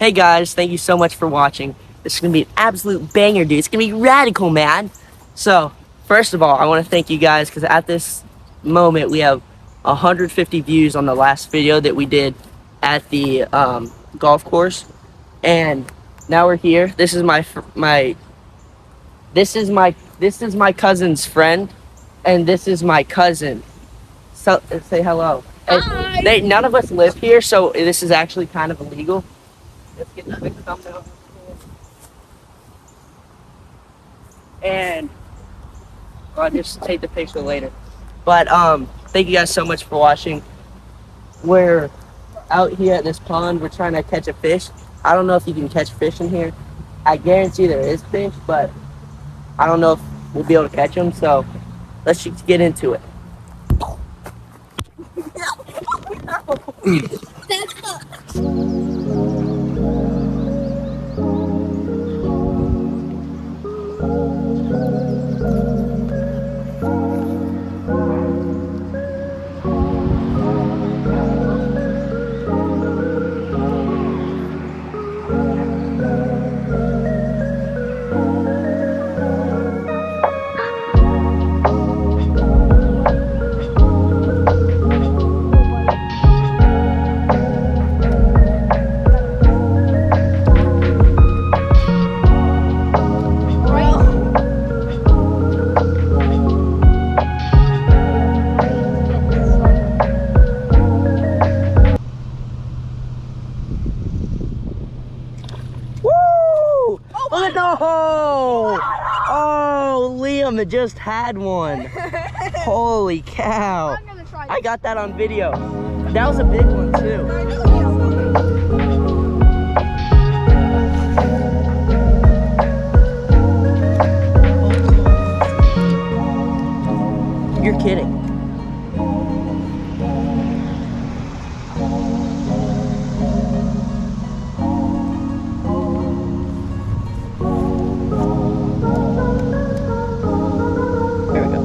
Hey guys, thank you so much for watching. This is gonna be an absolute banger, dude. It's gonna be radical, man. So, first of all, I want to thank you guys because at this moment we have 150 views on the last video that we did at the golf course, and now we're here. This is my cousin's friend, and this is my cousin. So say hello. Hi. None of us live here, so this is actually kind of illegal. Let's get the quick thumbnail. And I'll just take the picture later. But thank you guys so much for watching. We're out here at this pond. We're trying to catch a fish. I don't know if you can catch fish in here. I guarantee there is fish, but I don't know if we'll be able to catch them. So let's just get into it. Woo! Oh no! Oh, Liam just had one. Holy cow! I'm gonna try I got that on video. That was a big one too. You're kidding. There we go.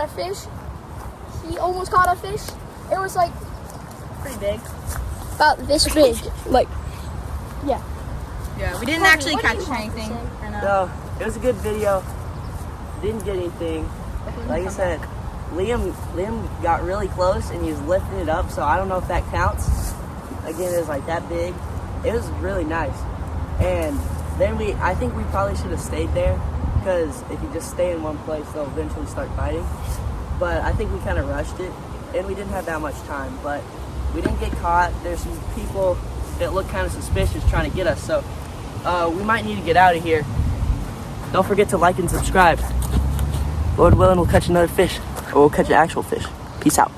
a fish. He almost caught a fish. It was like Pretty big. about this big. Like, yeah. Yeah, we didn't Courtney, actually what do you catch have to anything. say? And, So it was a good video. Didn't get anything. Like I said, Liam got really close and he was lifting it up. So I don't know if that counts. Again, it was like that big. It was really nice. And then I think we probably should have stayed there, because if you just stay in one place, they'll eventually start biting. But I think we kind of rushed it, and we didn't have that much time. But we didn't get caught. There's some people that look kind of suspicious trying to get us, so we might need to get out of here. Don't forget to like and subscribe. Lord willing, we'll catch another fish, or we'll catch an actual fish. Peace out.